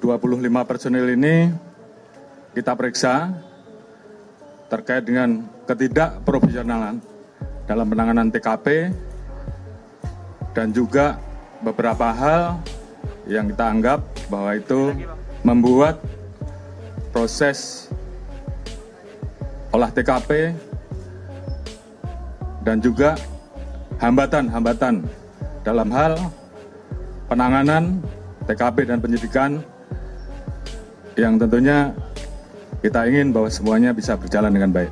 25 personil ini kita periksa terkait dengan ketidakprofesionalan dalam penanganan TKP dan juga beberapa hal yang kita anggap bahwa itu membuat proses olah TKP dan juga hambatan-hambatan dalam hal penanganan TKP dan penyidikan yang tentunya kita ingin bahwa semuanya bisa berjalan dengan baik.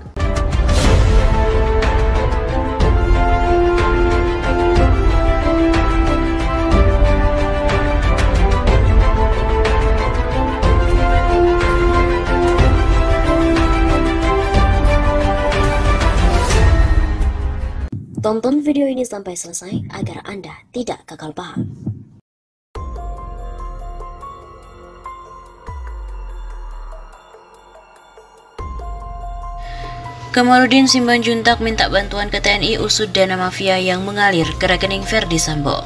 Tonton video ini sampai selesai agar Anda tidak gagal paham. Kamarudin Simanjuntak minta bantuan ke TNI usut dana mafia yang mengalir ke rekening Ferdi Sambo.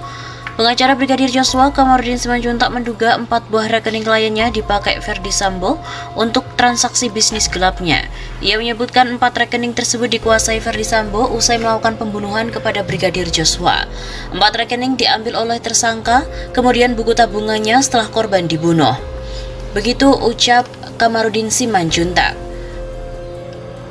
Pengacara Brigadir Joshua, Kamarudin Simanjuntak menduga 4 buah rekening kliennya dipakai Ferdi Sambo untuk transaksi bisnis gelapnya. Ia menyebutkan 4 rekening tersebut dikuasai Ferdi Sambo usai melakukan pembunuhan kepada Brigadir Joshua. 4 rekening diambil oleh tersangka, kemudian buku tabungannya setelah korban dibunuh. Begitu ucap Kamarudin Simanjuntak.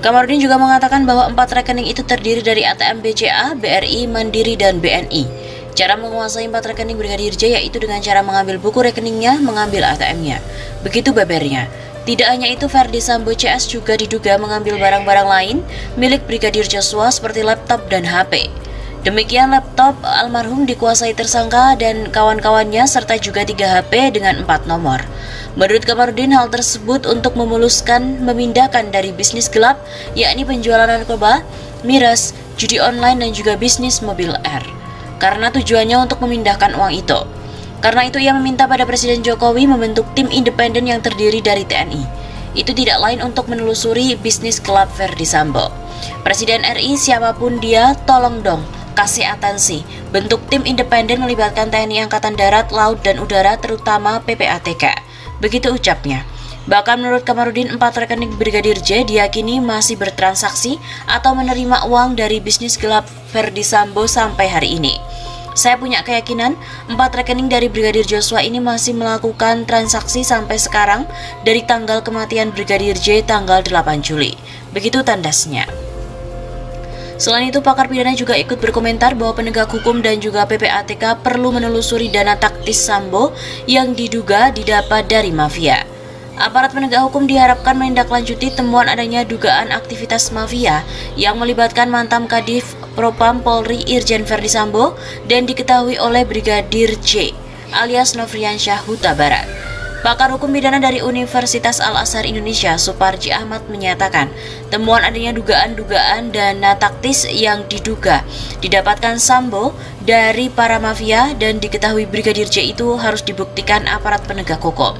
Kamarudin juga mengatakan bahwa 4 rekening itu terdiri dari ATM BCA, BRI, Mandiri, dan BNI. Cara menguasai 4 rekening Brigadir J yaitu dengan cara mengambil buku rekeningnya, mengambil ATM-nya. Begitu bebernya. Tidak hanya itu, Ferdi Sambo CS juga diduga mengambil barang-barang lain milik Brigadir Joshua seperti laptop dan HP. Demikian laptop almarhum dikuasai tersangka dan kawan-kawannya serta juga 3 HP dengan 4 nomor. Menurut Kamarudin, hal tersebut untuk memuluskan memindahkan dari bisnis gelap, yakni penjualan narkoba, miras, judi online, dan juga bisnis mobil R. Karena tujuannya untuk memindahkan uang itu. Karena itu ia meminta pada Presiden Jokowi membentuk tim independen yang terdiri dari TNI. Itu tidak lain untuk menelusuri bisnis gelap Ferdi Sambo. Presiden RI siapapun dia, tolong dong, kasih atensi. Bentuk tim independen melibatkan TNI Angkatan Darat, Laut, dan Udara, terutama PPATK. Begitu ucapnya. Bahkan menurut Kamarudin, 4 rekening Brigadir J diyakini masih bertransaksi atau menerima uang dari bisnis gelap Ferdi Sambo sampai hari ini. Saya punya keyakinan 4 rekening dari Brigadir Joshua ini masih melakukan transaksi sampai sekarang dari tanggal kematian Brigadir J tanggal 8 Juli. Begitu tandasnya. Selain itu, pakar pidana juga ikut berkomentar bahwa penegak hukum dan juga PPATK perlu menelusuri dana taktis Sambo yang diduga didapat dari mafia. Aparat penegak hukum diharapkan menindaklanjuti temuan adanya dugaan aktivitas mafia yang melibatkan mantan Kadif Propam Polri Irjen Ferdi Sambo dan diketahui oleh Brigadir J alias Nofriansyah Huta Barat. Pakar hukum pidana dari Universitas Al-Azhar Indonesia, Suparji Ahmad, menyatakan temuan adanya dugaan-dugaan dana taktis yang diduga didapatkan Sambo dari para mafia dan diketahui Brigadir J itu harus dibuktikan aparat penegak hukum.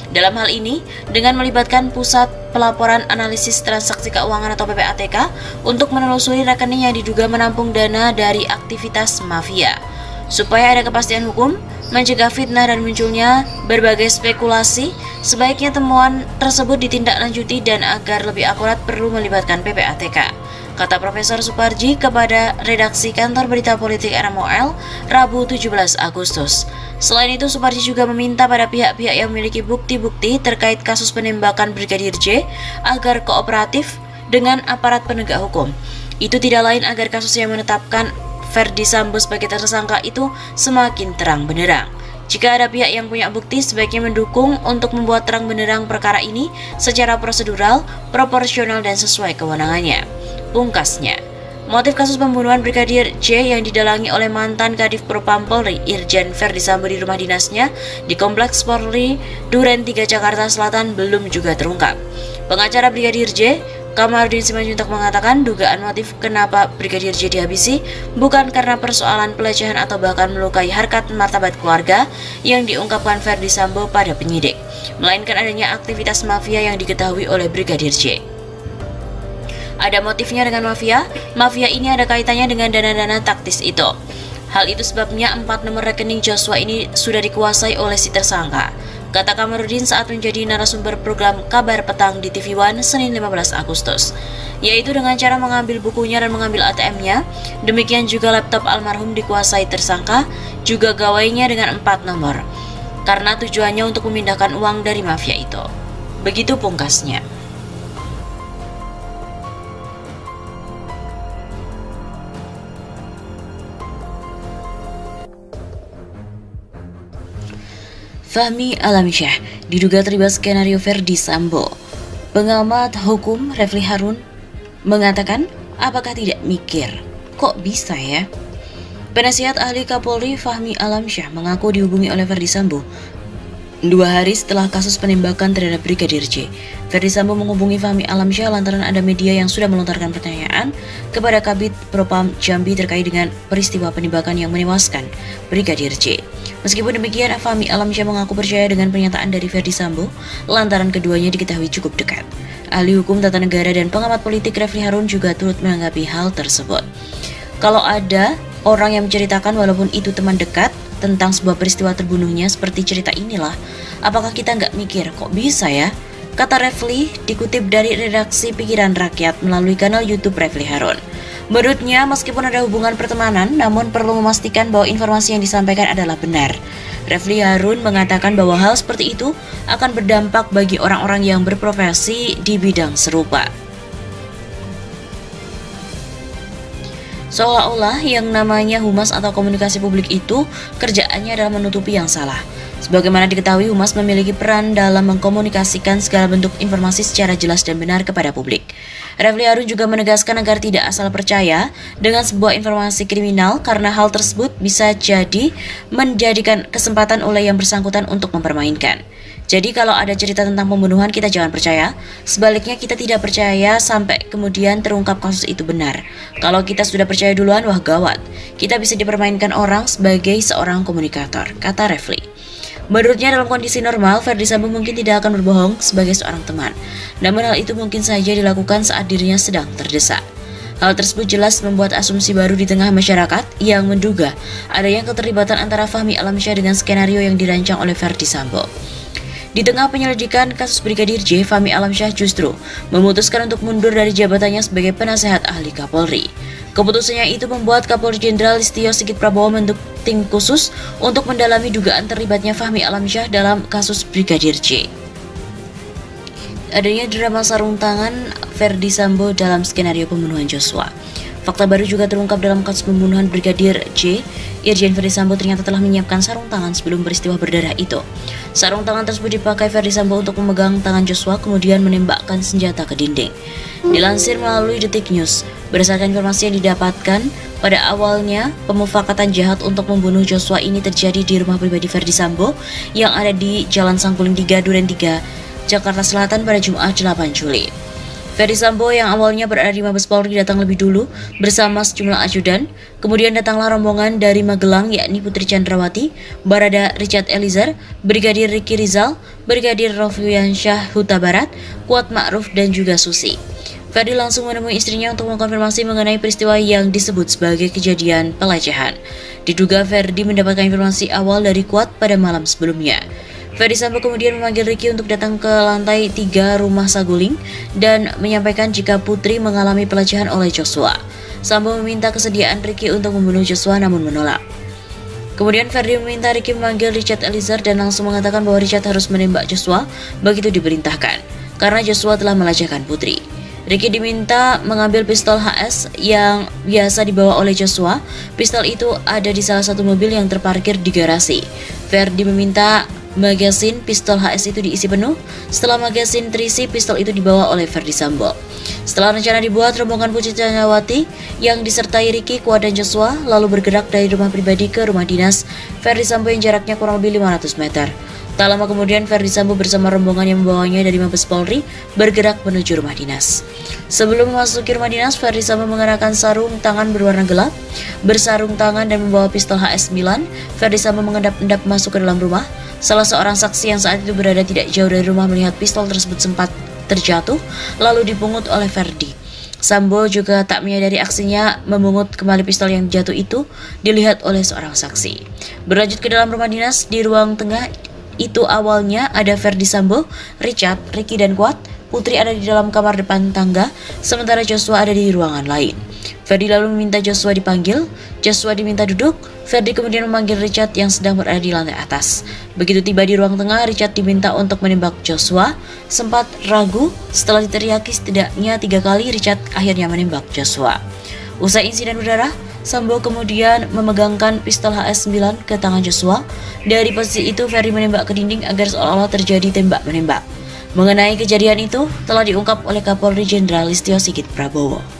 Dalam hal ini, dengan melibatkan Pusat Pelaporan Analisis Transaksi Keuangan atau PPATK untuk menelusuri rekening yang diduga menampung dana dari aktivitas mafia. Supaya ada kepastian hukum, mencegah fitnah dan munculnya berbagai spekulasi, sebaiknya temuan tersebut ditindaklanjuti dan agar lebih akurat perlu melibatkan PPATK, kata Profesor Suparji kepada redaksi Kantor Berita Politik RMOL Rabu 17 Agustus. Selain itu, Suparji juga meminta pada pihak-pihak yang memiliki bukti-bukti terkait kasus penembakan Brigadir J agar kooperatif dengan aparat penegak hukum. Itu tidak lain agar kasus yang menetapkan Ferdi Sambo sebagai tersangka itu semakin terang benderang. Jika ada pihak yang punya bukti, sebaiknya mendukung untuk membuat terang benderang perkara ini secara prosedural, proporsional, dan sesuai kewenangannya. Pungkasnya, motif kasus pembunuhan Brigadir J yang didalangi oleh mantan Kadif Propam Polri Irjen Ferdi Sambo di rumah dinasnya di Kompleks Polri Duren 3 Jakarta Selatan belum juga terungkap. Pengacara Brigadir J, Kamarudin Simanjuntak, mengatakan dugaan motif kenapa Brigadir J dihabisi bukan karena persoalan pelecehan atau bahkan melukai harkat martabat keluarga yang diungkapkan Ferdi Sambo pada penyidik, melainkan adanya aktivitas mafia yang diketahui oleh Brigadir J. Ada motifnya dengan mafia ini ada kaitannya dengan dana-dana taktis itu. Hal itu sebabnya 4 nomor rekening Joshua ini sudah dikuasai oleh si tersangka. kata Kamarudin saat menjadi narasumber program Kabar Petang di TV One Senin 15 Agustus, yaitu dengan cara mengambil bukunya dan mengambil ATM-nya. Demikian juga laptop almarhum dikuasai tersangka, juga gawainya dengan 4 nomor, karena tujuannya untuk memindahkan uang dari mafia itu. Begitu pungkasnya. Fahmi Alamsyah diduga terlibat skenario Verdi Sambo. Pengamat hukum Refli Harun mengatakan, apakah tidak mikir? Kok bisa ya? Penasihat ahli Kapolri Fahmi Alamsyah mengaku dihubungi oleh Verdi Sambo 2 hari setelah kasus penembakan terhadap Brigadir J. Verdi Sambo menghubungi Fahmi Alamsyah lantaran ada media yang sudah melontarkan pertanyaan kepada Kabid Propam Jambi terkait dengan peristiwa penembakan yang menewaskan Brigadir J. Meskipun demikian, Fahmi Alamsyah mengaku percaya dengan pernyataan dari Verdi Sambo lantaran keduanya diketahui cukup dekat. Ahli hukum tata negara dan pengamat politik Refli Harun juga turut menanggapi hal tersebut. Kalau ada orang yang menceritakan walaupun itu teman dekat tentang sebuah peristiwa terbunuhnya seperti cerita inilah, apakah kita nggak mikir kok bisa ya? Kata Refli dikutip dari redaksi Pikiran Rakyat melalui kanal YouTube Refli Harun. Menurutnya, meskipun ada hubungan pertemanan, namun perlu memastikan bahwa informasi yang disampaikan adalah benar. Refli Harun mengatakan bahwa hal seperti itu akan berdampak bagi orang-orang yang berprofesi di bidang serupa. Seolah-olah yang namanya humas atau komunikasi publik itu kerjaannya adalah menutupi yang salah. Sebagaimana diketahui, humas memiliki peran dalam mengkomunikasikan segala bentuk informasi secara jelas dan benar kepada publik. Refli Harun juga menegaskan agar tidak asal percaya dengan sebuah informasi kriminal karena hal tersebut bisa jadi menjadikan kesempatan oleh yang bersangkutan untuk mempermainkan. Jadi kalau ada cerita tentang pembunuhan, kita jangan percaya. Sebaliknya, kita tidak percaya sampai kemudian terungkap kasus itu benar. Kalau kita sudah percaya duluan, wah gawat. Kita bisa dipermainkan orang sebagai seorang komunikator, kata Refli. Menurutnya, dalam kondisi normal, Verdi Sambo mungkin tidak akan berbohong sebagai seorang teman. Namun hal itu mungkin saja dilakukan saat dirinya sedang terdesak. Hal tersebut jelas membuat asumsi baru di tengah masyarakat yang menduga adanya keterlibatan antara Fahmi Alamsyah dengan skenario yang dirancang oleh Verdi Sambo. Di tengah penyelidikan kasus Brigadir J, Fahmi Alamsyah justru memutuskan untuk mundur dari jabatannya sebagai penasehat ahli Kapolri. Keputusannya itu membuat Kapolri Jenderal Listio Sigit Prabowo membentuk tim khusus untuk mendalami dugaan terlibatnya Fahmi Alamsyah dalam kasus Brigadir J. Adanya drama sarung tangan Verdi Sambo dalam skenario pembunuhan Joshua. Fakta baru juga terungkap dalam kasus pembunuhan Brigadir J. Irjen Verdi Sambo ternyata telah menyiapkan sarung tangan sebelum peristiwa berdarah itu. Sarung tangan tersebut dipakai Verdi Sambo untuk memegang tangan Joshua kemudian menembakkan senjata ke dinding. Dilansir melalui Detik News, berdasarkan informasi yang didapatkan, pada awalnya pemufakatan jahat untuk membunuh Joshua ini terjadi di rumah pribadi Verdi Sambo yang ada di Jalan Sangguling 3, Duren 3, Jakarta Selatan pada Jumat 8 Juli. Verdi Sambo yang awalnya berada di Mabes Polri datang lebih dulu bersama sejumlah ajudan. Kemudian datanglah rombongan dari Magelang yakni Putri Chandrawati, Barada Richard Eliezer, Brigadir Ricky Rizal, Brigadir Nofriansyah Huta Barat, Kuat Ma'ruf dan juga Susi. Verdi langsung menemui istrinya untuk mengkonfirmasi mengenai peristiwa yang disebut sebagai kejadian pelecehan. Diduga Verdi mendapatkan informasi awal dari Kuat pada malam sebelumnya. Verdi Sambo kemudian memanggil Ricky untuk datang ke lantai 3 rumah Saguling dan menyampaikan jika Putri mengalami pelecehan oleh Joshua. Sambo meminta kesediaan Ricky untuk membunuh Joshua namun menolak. Kemudian Verdi meminta Ricky memanggil Richard Eliezer dan langsung mengatakan bahwa Richard harus menembak Joshua begitu diperintahkan karena Joshua telah melecehkan Putri. Ricky diminta mengambil pistol HS yang biasa dibawa oleh Joshua. Pistol itu ada di salah satu mobil yang terparkir di garasi. Verdi meminta magasin pistol HS itu diisi penuh. Setelah magasin terisi, pistol itu dibawa oleh Verdi Sambo. Setelah rencana dibuat, rombongan Putri Chandrawati yang disertai Ricky, Kuat dan Joshua lalu bergerak dari rumah pribadi ke rumah dinas Verdi Sambo yang jaraknya kurang lebih 500 meter. Tak lama kemudian Verdi Sambo bersama rombongan yang membawanya dari Mabes Polri bergerak menuju rumah dinas. Sebelum memasuki rumah dinas, Verdi Sambo mengenakan sarung tangan berwarna gelap, bersarung tangan dan membawa pistol HS9. Verdi Sambo mengendap-endap masuk ke dalam rumah. Salah seorang saksi yang saat itu berada tidak jauh dari rumah melihat pistol tersebut sempat terjatuh lalu dipungut oleh Verdi. Sambo juga tak menyadari aksinya memungut kembali pistol yang jatuh itu dilihat oleh seorang saksi. Berlanjut ke dalam rumah dinas, di ruang tengah itu awalnya ada Ferdi Sambo, Richard, Ricky dan Kuat. Putri ada di dalam kamar depan tangga, sementara Joshua ada di ruangan lain. Ferdi lalu meminta Joshua dipanggil, Joshua diminta duduk, Ferdi kemudian memanggil Richard yang sedang berada di lantai atas. Begitu tiba di ruang tengah, Richard diminta untuk menembak Joshua. Sempat ragu, setelah diteriaki setidaknya 3 kali, Richard akhirnya menembak Joshua. Usai insiden berdarah, Sambo kemudian memegangkan pistol HS9 ke tangan Joshua. Dari posisi itu, Ferdi menembak ke dinding agar seolah-olah terjadi tembak-menembak. Mengenai kejadian itu telah diungkap oleh Kapolri Jenderal Listio Sigit Prabowo.